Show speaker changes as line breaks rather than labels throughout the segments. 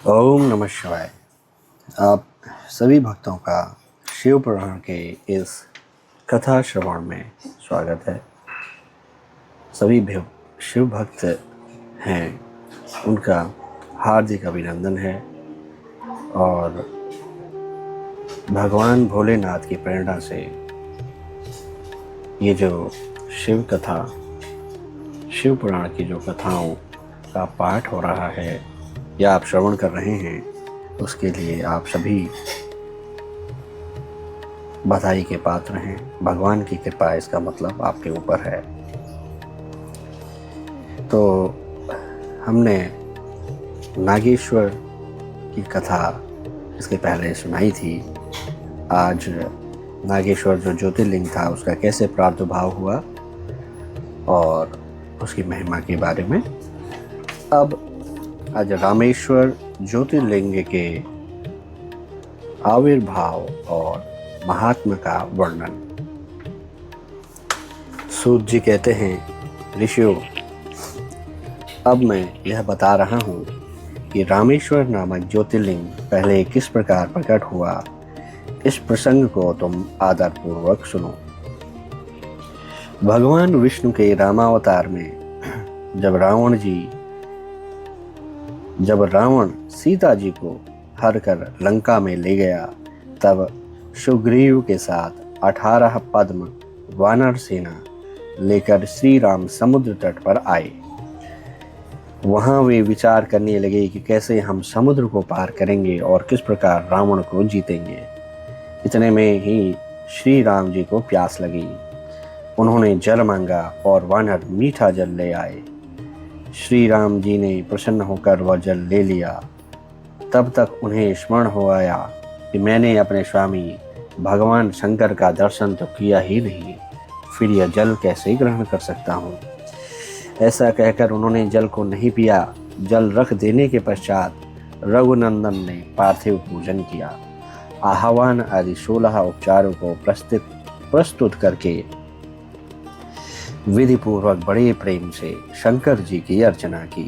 ओम नमः शिवाय। आप सभी भक्तों का शिव पुराण के इस कथा श्रवण में स्वागत है। सभी शिव भक्त हैं, उनका हार्दिक अभिनंदन है और भगवान भोलेनाथ की प्रेरणा से ये जो शिव कथा, शिव पुराण की जो कथाओं का पाठ हो रहा है या आप श्रवण कर रहे हैं, उसके लिए आप सभी बधाई के पात्र हैं। भगवान की कृपा, इसका मतलब आपके ऊपर है। तो हमने नागेश्वर की कथा इसके पहले सुनाई थी। आज नागेश्वर जो ज्योतिर्लिंग था उसका कैसे प्रादुर्भाव हुआ और उसकी महिमा के बारे में। अब आज रामेश्वर ज्योतिर्लिंग के आविर्भाव और महात्मा का वर्णन। सूत जी कहते हैं, ऋषियों, अब मैं यह बता रहा हूँ कि रामेश्वर नामक ज्योतिर्लिंग पहले किस प्रकार प्रकट हुआ। इस प्रसंग को तुम आदरपूर्वक सुनो। भगवान विष्णु के रामावतार में जब रावण सीता जी को हर कर लंका में ले गया, तब सुग्रीव के साथ 18 पद्म वानर सेना लेकर श्री राम समुद्र तट पर आए। वहां वे विचार करने लगे कि कैसे हम समुद्र को पार करेंगे और किस प्रकार रावण को जीतेंगे। इतने में ही श्री राम जी को प्यास लगी। उन्होंने जल मांगा और वानर मीठा जल ले आए। श्री राम जी ने प्रसन्न होकर वह जल ले लिया। तब तक उन्हें स्मरण हो आया कि मैंने अपने स्वामी भगवान शंकर का दर्शन तो किया ही नहीं, फिर यह जल कैसे ग्रहण कर सकता हूँ। ऐसा कहकर उन्होंने जल को नहीं पिया। जल रख देने के पश्चात रघुनंदन ने पार्थिव पूजन किया। आह्वान आदि 16 उपचारों को प्रस्तुत करके विधि पूर्वक बड़े प्रेम से शंकर जी की अर्चना की।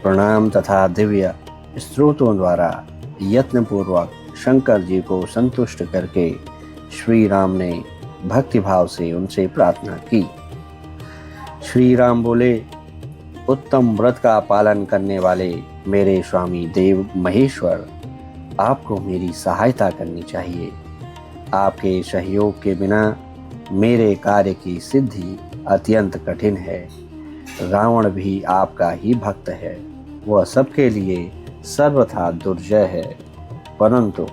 प्रणाम तथा दिव्य स्तोत्रों द्वारा यत्न पूर्वक शंकर जी को संतुष्ट करके श्री राम ने भक्तिभाव से उनसे प्रार्थना की। श्री राम बोले, उत्तम व्रत का पालन करने वाले मेरे स्वामी देव महेश्वर, आपको मेरी सहायता करनी चाहिए। आपके सहयोग के बिना मेरे कार्य की सिद्धि अत्यंत कठिन है। रावण भी आपका ही भक्त है, वह सबके लिए सर्वथा दुर्जय है, परंतु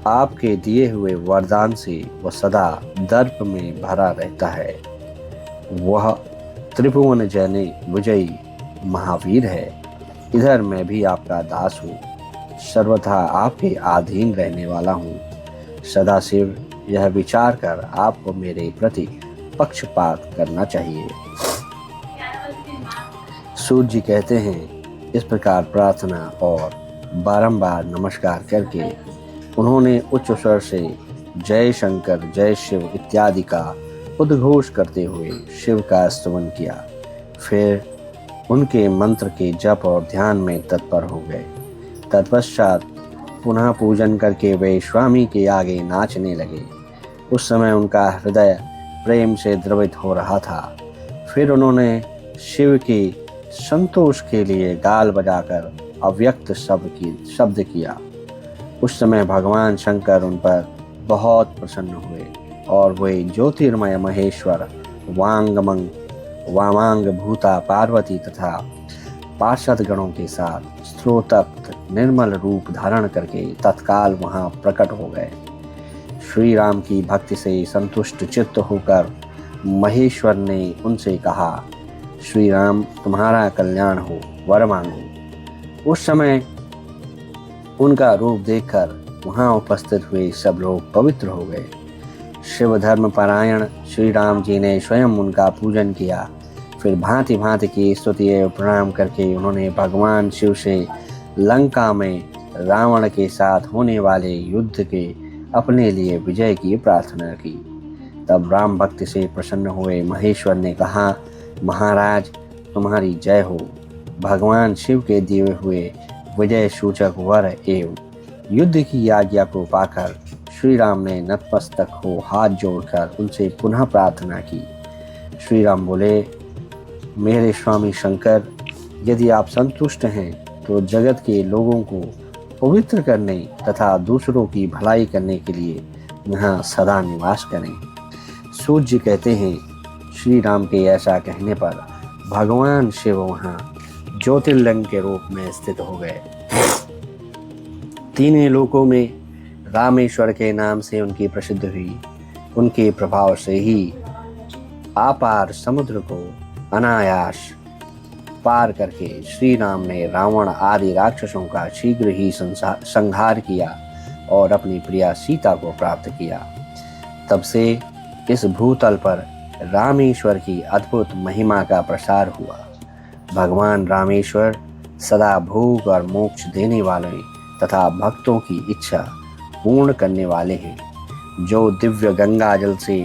आपके दिए हुए वरदान से वह सदा दर्प में भरा रहता है। वह त्रिभुवन जने विजयी महावीर है। इधर मैं भी आपका दास हूँ, सर्वथा आपके अधीन रहने वाला हूँ। सदाशिव यह विचार कर आपको मेरे प्रति पक्षपात करना चाहिए। सूत जी कहते हैं, इस प्रकार प्रार्थना और बारंबार नमस्कार करके उन्होंने उच्च स्वर से जय शंकर जय शिव इत्यादि का उद्घोष करते हुए शिव का स्तुति किया। फिर उनके मंत्र के जप और ध्यान में तत्पर हो गए। तत्पश्चात पुनः पूजन करके वे स्वामी के आगे नाचने लगे। उस समय उनका हृदय प्रेम से द्रवित हो रहा था। फिर उन्होंने शिव के संतोष के लिए गाल बजाकर अव्यक्त शब्द किया। उस समय भगवान शंकर उन पर बहुत प्रसन्न हुए और वे ज्योतिर्मय महेश्वर वामांग भूता पार्वती तथा पार्षद गणों के साथ स्त्रोतक निर्मल रूप धारण करके तत्काल वहां प्रकट हो गए। श्री राम की भक्ति से संतुष्ट चित्त होकर महेश्वर ने उनसे कहा, श्री राम, तुम्हारा कल्याण हो, वर मांगो। उस समय उनका रूप देखकर वहां उपस्थित हुए सब लोग पवित्र हो गए। शिव धर्म परायण श्री राम जी ने स्वयं उनका पूजन किया। फिर भांति भांति की स्तुति एवं प्रणाम करके उन्होंने भगवान शिव से लंका में रावण के साथ होने वाले युद्ध के अपने लिए विजय की प्रार्थना की। तब राम भक्ति से प्रसन्न हुए महेश्वर ने कहा, महाराज, तुम्हारी जय हो। भगवान शिव के दिए हुए विजय सूचक वर एवं युद्ध की आज्ञा को पाकर श्री राम ने नतमस्तक हो हाथ जोड़कर उनसे पुनः प्रार्थना की। श्री राम बोले, मेरे स्वामी शंकर, यदि आप संतुष्ट हैं तो जगत के लोगों को पवित्र करने तथा दूसरों की भलाई करने के लिए यहाँ सदा निवास करें। सूर्य कहते हैं, श्री राम के ऐसा कहने पर भगवान शिव वहाँ ज्योतिर्लिंग के रूप में स्थित हो गए। तीनों लोकों में रामेश्वर के नाम से उनकी प्रसिद्धि हुई। उनके प्रभाव से ही अपार समुद्र को अनायास पार करके श्री राम ने रावण आदि राक्षसों का शीघ्र ही संहार किया और अपनी प्रिया सीता को प्राप्त किया। तब से इस भूतल पर रामेश्वर की अद्भुत महिमा का प्रसार हुआ। भगवान रामेश्वर सदा भोग और मोक्ष देने वाले तथा भक्तों की इच्छा पूर्ण करने वाले हैं। जो दिव्य गंगा जल से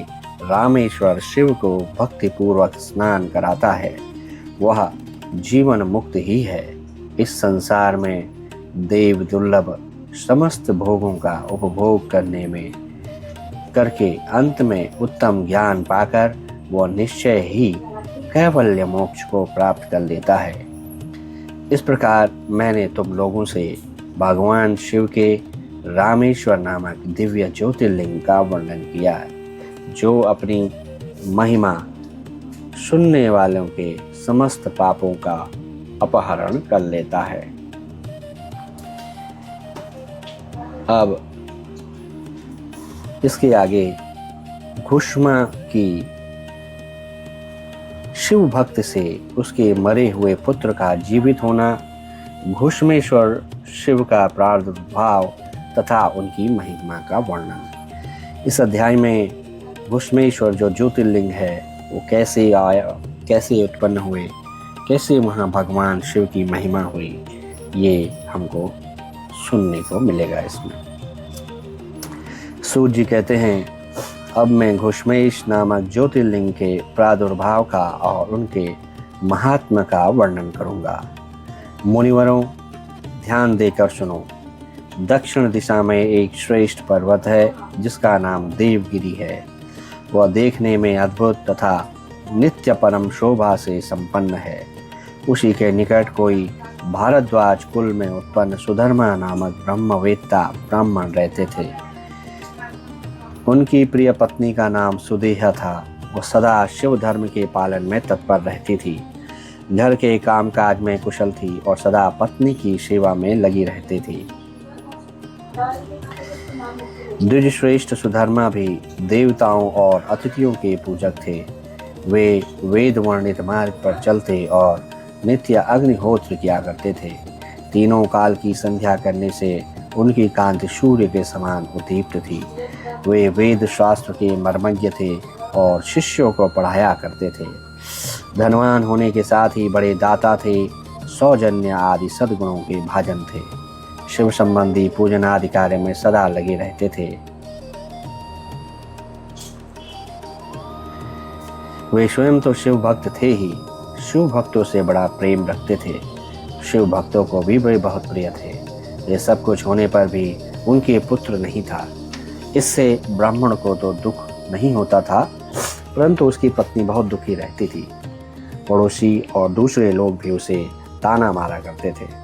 रामेश्वर शिव को भक्ति पूर्वक स्नान कराता है वह जीवन मुक्त ही है। इस संसार में देव दुर्लभ समस्त भोगों का उपभोग करके अंत में उत्तम ज्ञान पाकर वह निश्चय ही कैवल्य मोक्ष को प्राप्त कर लेता है। इस प्रकार मैंने तुम लोगों से भगवान शिव के रामेश्वर नामक दिव्य ज्योतिर्लिंग का वर्णन किया है, जो अपनी महिमा सुनने वालों के समस्त पापों का अपहरण कर लेता है। अब इसके आगे घुष्मा की शिव भक्त से उसके मरे हुए पुत्र का जीवित होना, घुष्मेश्वर शिव का प्रादुर्भाव तथा उनकी महिमा का वर्णन। इस अध्याय में घुष्मेश्वर जो ज्योतिर्लिंग है वो कैसे आया, कैसे उत्पन्न हुए, कैसे वहाँ भगवान शिव की महिमा हुई, ये हमको सुनने को मिलेगा। इसमें सूर्य जी कहते हैं, अब मैं घुष्मेश नामक ज्योतिर्लिंग के प्रादुर्भाव का और उनके महात्मा का वर्णन करूँगा। मुनिवरों, ध्यान देकर सुनो। दक्षिण दिशा में एक श्रेष्ठ पर्वत है जिसका नाम देवगिरी है। वह देखने में अद्भुत तथा नित्य परम शोभा से संपन्न है। उसी के निकट कोई भारद्वाज कुल में उत्पन्न सुधर्मा नामक ब्रह्मवेत्ता ब्राह्मण रहते थे। उनकी प्रिय पत्नी का नाम सुदेहा था। वह सदा शिव धर्म के पालन में तत्पर रहती थी, घर के कामकाज में कुशल थी और सदा पत्नी की सेवा में लगी रहती थी। द्विजश्रेष्ठ सुधर्मा भी देवताओं और अतिथियों के पूजक थे। वे वेद वर्णित मार्ग पर चलते और नित्य अग्निहोत्र किया करते थे। तीनों काल की संध्या करने से उनकी कांति सूर्य के समान उद्दीप्त थी। वे वेद शास्त्र के मर्मज्ञ थे और शिष्यों को पढ़ाया करते थे। धनवान होने के साथ ही बड़े दाता थे। सौजन्य आदि सद्गुणों के भाजन थे। शिव संबंधी पूजन आदि कार्य में सदा लगे रहते थे। वे स्वयं तो शिव भक्त थे ही, शिव भक्तों से बड़ा प्रेम रखते थे। शिव भक्तों को भी वे बहुत प्रिय थे। ये सब कुछ होने पर भी उनके पुत्र नहीं था। इससे ब्राह्मण को तो दुख नहीं होता था, परंतु उसकी पत्नी बहुत दुखी रहती थी। पड़ोसी और दूसरे लोग भी उसे ताना मारा करते थे।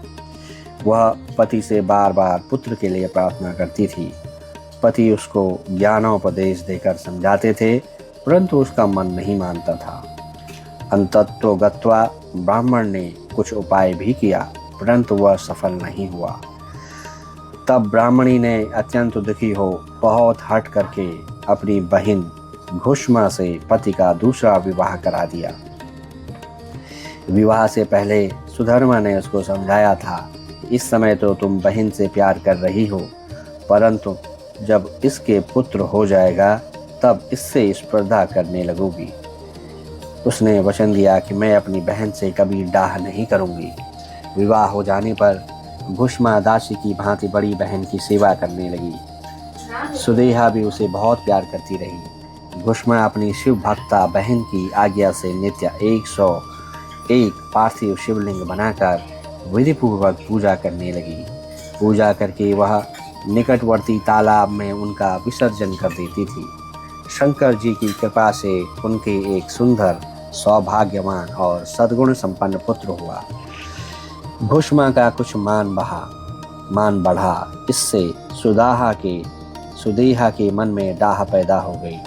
वह पति से बार बार पुत्र के लिए प्रार्थना करती थी। पति उसको ज्ञानोपदेश देकर समझाते थे, परंतु उसका मन नहीं मानता था। अंततो गत्वा ब्राह्मण ने कुछ उपाय भी किया, परंतु वह सफल नहीं हुआ। तब ब्राह्मणी ने अत्यंत दुखी हो बहुत हट करके अपनी बहन घुष्मा से पति का दूसरा विवाह करा दिया। विवाह से पहले सुधर्मा ने उसको समझाया था, इस समय तो तुम बहन से प्यार कर रही हो, परंतु जब इसके पुत्र हो जाएगा तब इससे स्पर्धा करने लगोगी। उसने वचन दिया कि मैं अपनी बहन से कभी डाह नहीं करूंगी। विवाह हो जाने पर घुष्मा दासी की भांति बड़ी बहन की सेवा करने लगी। सुदेहा भी उसे बहुत प्यार करती रही। घुष्मा अपनी शिव भक्ता बहन की आज्ञा से नित्य एक पार्थिव शिवलिंग बनाकर विधिपूर्वक पूजा करने लगी। पूजा करके वह निकटवर्ती तालाब में उनका विसर्जन कर देती थी। शंकर जी की कृपा से उनके एक सुंदर, सौभाग्यवान और सद्गुण संपन्न पुत्र हुआ। भुष्मा का कुछ मान बढ़ा। इससे सुदेहा के मन में डाह पैदा हो गई।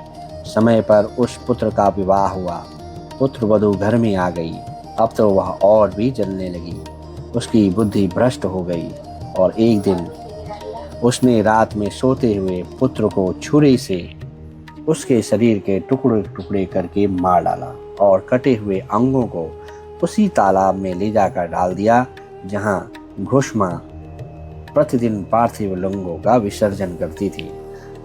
समय पर उस पुत्र का विवाह हुआ। पुत्र वधू घर में आ गई। अब तो वह और भी जलने लगी। उसकी बुद्धि भ्रष्ट हो गई और एक दिन उसने रात में सोते हुए पुत्र को छुरी से उसके शरीर के टुकड़े टुकड़े करके मार डाला और कटे हुए अंगों को उसी तालाब में ले जाकर डाल दिया जहां घुष्मा प्रतिदिन पार्थिव लिंगों का विसर्जन करती थी।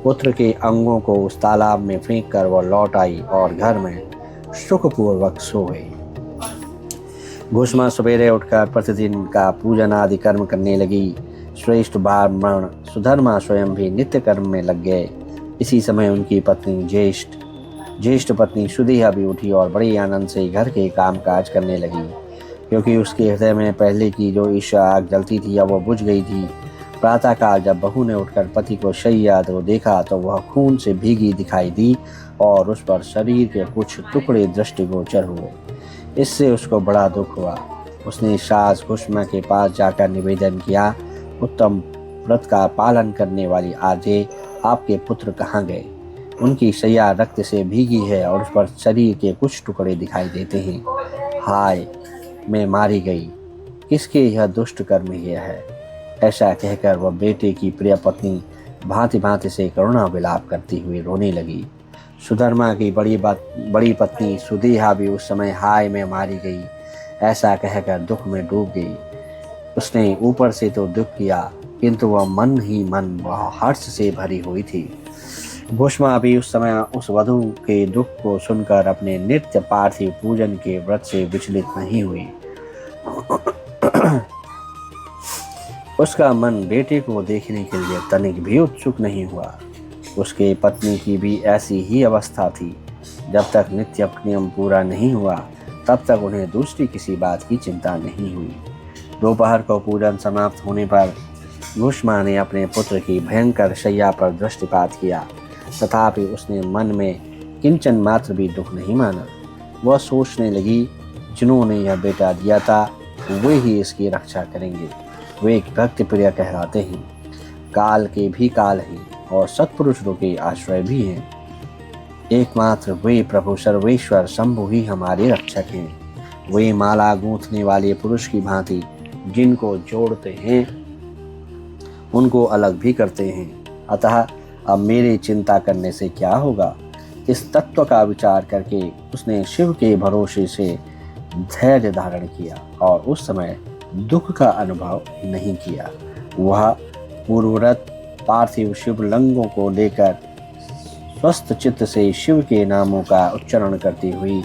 पुत्र के अंगों को उस तालाब में फेंक कर वह लौट आई और घर में सुखपूर्वक सो गई। घुष्मा सवेरे उठकर प्रतिदिन का पूजन आदि कर्म करने लगी। श्रेष्ठ ब्राह्मण सुधर्मा स्वयं भी नित्य कर्म में लग गए। इसी समय उनकी पत्नी ज्येष्ठ पत्नी सुदेहा भी उठी और बड़े आनंद से घर के काम काज करने लगी, क्योंकि उसके हृदय में पहले की जो ईर्ष्या आग जलती थी अब वह बुझ गई थी। प्रातःकाल जब बहू ने उठकर पति को शैया तो देखा तो वह खून से भीगी दिखाई दी और उस पर शरीर के कुछ टुकड़े दृष्टिगोचर हुए। इससे उसको बड़ा दुख हुआ। उसने सास घुष्मा के पास जाकर निवेदन किया, उत्तम व्रत का पालन करने वाली आजे, आपके पुत्र कहाँ गए? उनकी शैया रक्त से भीगी है और उस पर शरीर के कुछ टुकड़े दिखाई देते हैं। हाय, मैं मारी गई, किसके यह दुष्ट कर्म यह है? ऐसा कहकर वह बेटे की प्रिय पत्नी भांति भांति से करुणा विलाप करती हुई रोने लगी। सुधर्मा की बड़ी पत्नी सुदेहा भी उस समय हाय मैं मारी गई ऐसा कहकर दुख में डूब गई। उसने ऊपर से तो दुख किया, किंतु वह मन ही मन वह हर्ष से भरी हुई थी। भुष्मा भी उस समय उस वधू के दुख को सुनकर अपने नित्य पार्थिव पूजन के व्रत से विचलित नहीं हुई। उसका मन बेटे को देखने के लिए तनिक भी उत्सुक नहीं हुआ। उसके पत्नी की भी ऐसी ही अवस्था थी। जब तक नित्य नियम पूरा नहीं हुआ तब तक उन्हें दूसरी किसी बात की चिंता नहीं हुई। दोपहर को पूजन समाप्त होने पर घुष्मा ने अपने पुत्र की भयंकर शैया पर दृष्टिपात किया, तथापि उसने मन में किंचन मात्र भी दुख नहीं माना। वह सोचने लगी, जिन्होंने यह बेटा दिया था वे ही इसकी रक्षा करेंगे। वे एक भक्त प्रिय कहलाते हैं, काल के भी काल हैं और सत्पुरुषों के आश्रय भी हैं। एकमात्र वे प्रभु सर्वेश्वर शंभु ही हमारे रक्षक हैं। वे माला गूंथने वाले पुरुष की भांति जिनको जोड़ते हैं उनको अलग भी करते हैं। अतः अब मेरी चिंता करने से क्या होगा? इस तत्व का विचार करके उसने शिव के भरोसे से धैर्य धारण किया और उस समय दुख का अनुभव नहीं किया। वह पूर्वरत पार्थिव शिवलिंगों को लेकर स्वस्थ चित्त से शिव के नामों का उच्चारण करती हुई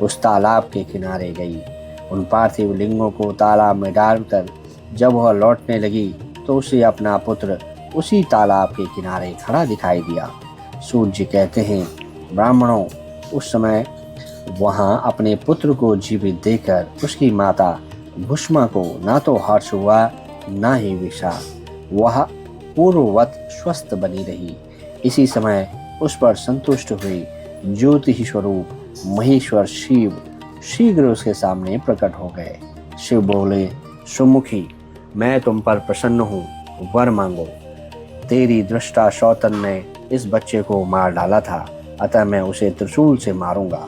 उस तालाब के किनारे गई। उन पार्थिव लिंगों को तालाब में डालकर जब वह लौटने लगी तो उसे अपना पुत्र उसी तालाब के किनारे खड़ा दिखाई दिया। सूर्य जी कहते हैं, ब्राह्मणों, उस समय वहां अपने पुत्र को जीवित देखकर उसकी माता भुष्मा को ना तो हर्ष हुआ ना ही विषाद। वह पूर्ववत स्वस्थ बनी रही। इसी समय उस पर संतुष्ट हुई ज्योति स्वरूप महेश्वर शिव शीघ्र उसके सामने प्रकट हो गए। शिव बोले, सुमुखी, मैं तुम पर प्रसन्न हूँ, वर मांगो। तेरी दृष्टा शौतन ने इस बच्चे को मार डाला था, अतः मैं उसे त्रिशूल से मारूंगा।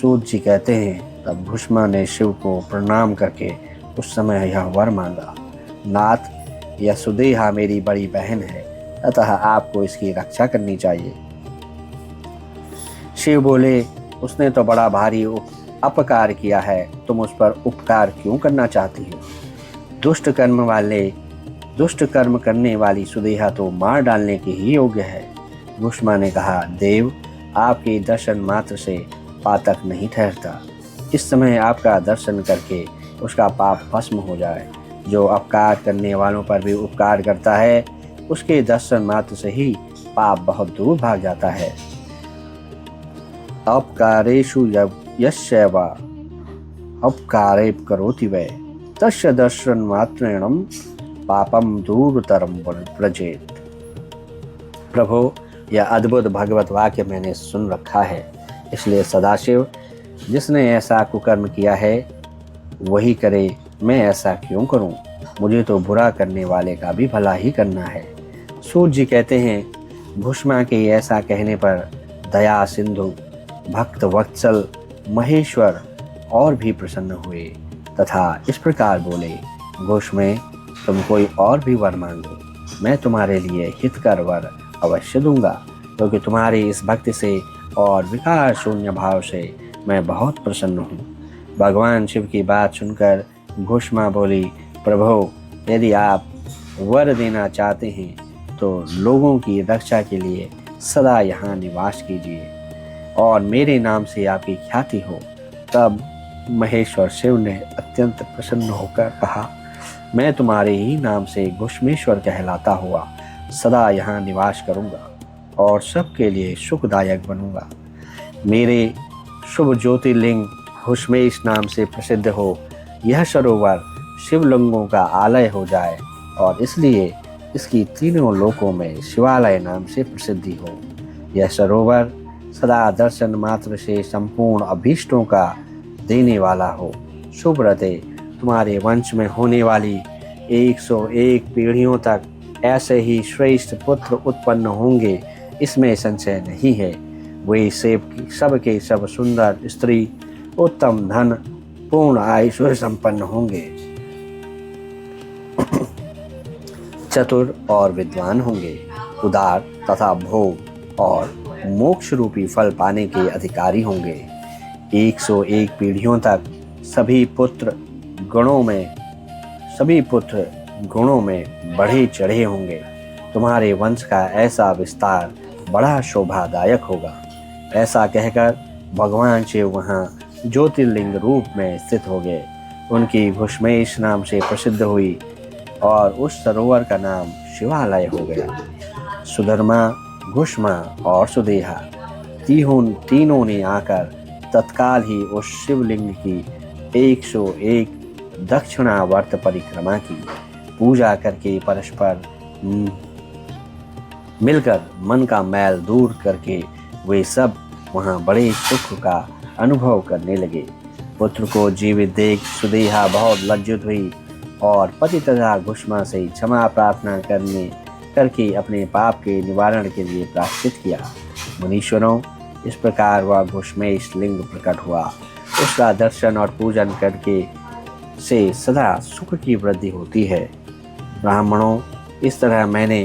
सूर्य जी कहते हैं, तब भुष्मा ने शिव को प्रणाम करके उस समय यह वर मांगा, नाथ, यह सुदेहा मेरी बड़ी बहन है, अतः आपको इसकी रक्षा करनी चाहिए। शिव बोले, उसने तो बड़ा भारी अपकार किया है, तुम उस पर उपकार क्यों करना चाहती हो? दुष्ट कर्म करने वाली सुदेहा तो मार डालने के ही योग्य है। भुष्मा ने कहा, देव, आपके दर्शन मात्र से पातक नहीं ठहरता। इस समय आपका दर्शन करके उसका पाप भस्म हो जाए। जो अपकार करने वालों पर भी उपकार करता है उसके दर्शन मात्र से ही पाप बहुत दूर भाग जाता है। अपकारेषु यस्यैव अपकारेप करोति वै तस्य दर्शन मात्रेण पापम दूरतरम व्रजेत। प्रभु, यह अद्भुत भगवत वाक्य मैंने सुन रखा है, इसलिए सदाशिव जिसने ऐसा कुकर्म किया है वही करे, मैं ऐसा क्यों करूं? मुझे तो बुरा करने वाले का भी भला ही करना है। सूत जी कहते हैं, भुष्मा के ऐसा कहने पर दया सिंधु भक्त वत्सल महेश्वर और भी प्रसन्न हुए तथा इस प्रकार बोले, भुष्मे, तुम कोई और भी वर मांगो, मैं तुम्हारे लिए हितकर वर अवश्य दूंगा, क्योंकि तुम्हारी इस भक्ति से और विकार शून्य भाव से मैं बहुत प्रसन्न हूँ। भगवान शिव की बात सुनकर भुष्मा बोली, प्रभु, यदि आप वर देना चाहते हैं तो लोगों की रक्षा के लिए सदा यहाँ निवास कीजिए और मेरे नाम से आपकी ख्याति हो। तब महेश्वर शिव ने अत्यंत प्रसन्न होकर कहा, मैं तुम्हारे ही नाम से घुष्मेश्वर कहलाता हुआ सदा यहाँ निवास करूँगा और सबके लिए सुखदायक बनूंगा। मेरे शुभ ज्योतिर्लिंग घुष्मेश नाम से प्रसिद्ध हो, यह सरोवर शिवलिंगों का आलय हो जाए और इसलिए इसकी तीनों लोकों में शिवालय नाम से प्रसिद्धि हो। यह सरोवर सदा दर्शन मात्र से संपूर्ण अभीष्टों का देने वाला हो। शुभ रते, तुम्हारे वंश में होने वाली 101 पीढ़ियों तक ऐसे ही श्रेष्ठ पुत्र उत्पन्न होंगे, इसमें संशय नहीं है। वे सब के सब सुंदर स्त्री, उत्तम धन, पूर्ण ऐश्वर्य संपन्न होंगे, चतुर और विद्वान होंगे, उदार तथा भोग और मोक्ष रूपी फल पाने के अधिकारी होंगे। 101 पीढ़ियों तक सभी पुत्र गुणों में बढ़े चढ़े होंगे। तुम्हारे वंश का ऐसा विस्तार बड़ा शोभादायक होगा। ऐसा कहकर भगवान शिव वहाँ ज्योतिर्लिंग रूप में स्थित हो गए। उनकी घुष्मेश नाम से प्रसिद्ध हुई और उस सरोवर का नाम शिवालय हो गया। सुधर्मा, घुष्मा और सुदेहा तीनों ने आकर तत्काल ही उस शिवलिंग की 101 दक्षिणावर्त परिक्रमा की। पूजा करके परस्पर मिलकर मन का मैल दूर करके वे सब वहाँ बड़े सुख का अनुभव करने लगे। पुत्र को जीवित देख सुदेहा बहुत लज्जित हुई और पति तथा घुष्मा से क्षमा प्रार्थना करके अपने पाप के निवारण के लिए प्रायश्चित किया। मुनीश्वरों, इस प्रकार वह घुष्मेश लिंग प्रकट हुआ। उसका दर्शन और पूजन करके से सदा सुख की वृद्धि होती है। ब्राह्मणों, इस तरह मैंने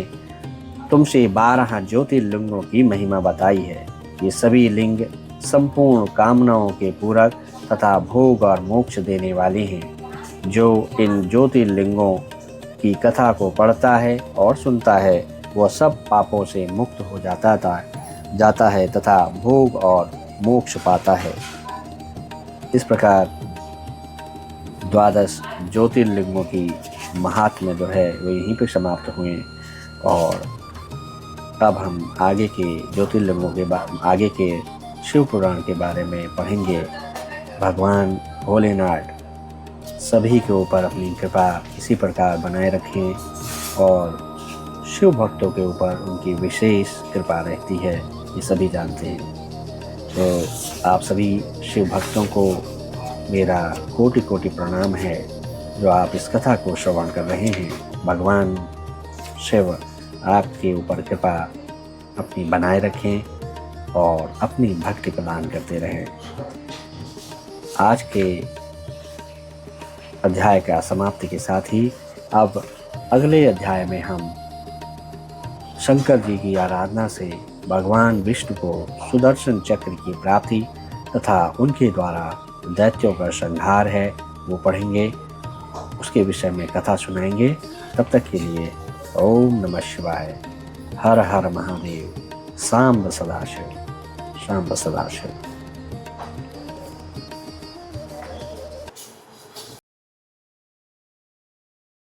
तुमसे 12 ज्योतिर्लिंगों की महिमा बताई है। ये सभी लिंग संपूर्ण कामनाओं के पूरक तथा भोग और मोक्ष देने वाले हैं। जो इन ज्योतिर्लिंगों की कथा को पढ़ता है और सुनता है, वह सब पापों से मुक्त हो जाता है तथा भोग और मोक्ष पाता है। इस प्रकार 12 ज्योतिर्लिंगों की महात्म्य जो है वे यहीं पर समाप्त हुए और अब हम आगे के ज्योतिर्लिंगों के आगे के शिव पुराण के बारे में पढ़ेंगे। भगवान भोलेनाथ सभी के ऊपर अपनी कृपा इसी प्रकार बनाए रखें और शिव भक्तों के ऊपर उनकी विशेष कृपा रहती है, ये सभी जानते हैं। तो आप सभी शिव भक्तों को मेरा कोटि कोटि प्रणाम है जो आप इस कथा को श्रवण कर रहे हैं। भगवान शिव आपके ऊपर कृपा अपनी बनाए रखें और अपनी भक्ति प्रदान करते रहें। आज के अध्याय का समाप्ति के साथ ही अब अगले अध्याय में हम शंकर जी की आराधना से भगवान विष्णु को सुदर्शन चक्र की प्राप्ति तथा उनके द्वारा दैत्यों का संहार है वो पढ़ेंगे, उसके विषय में कथा सुनाएंगे। तब तक के लिए ओम नमः शिवाय, हर हर महादेव, सांब सदाशिव, सांब सदाशिव।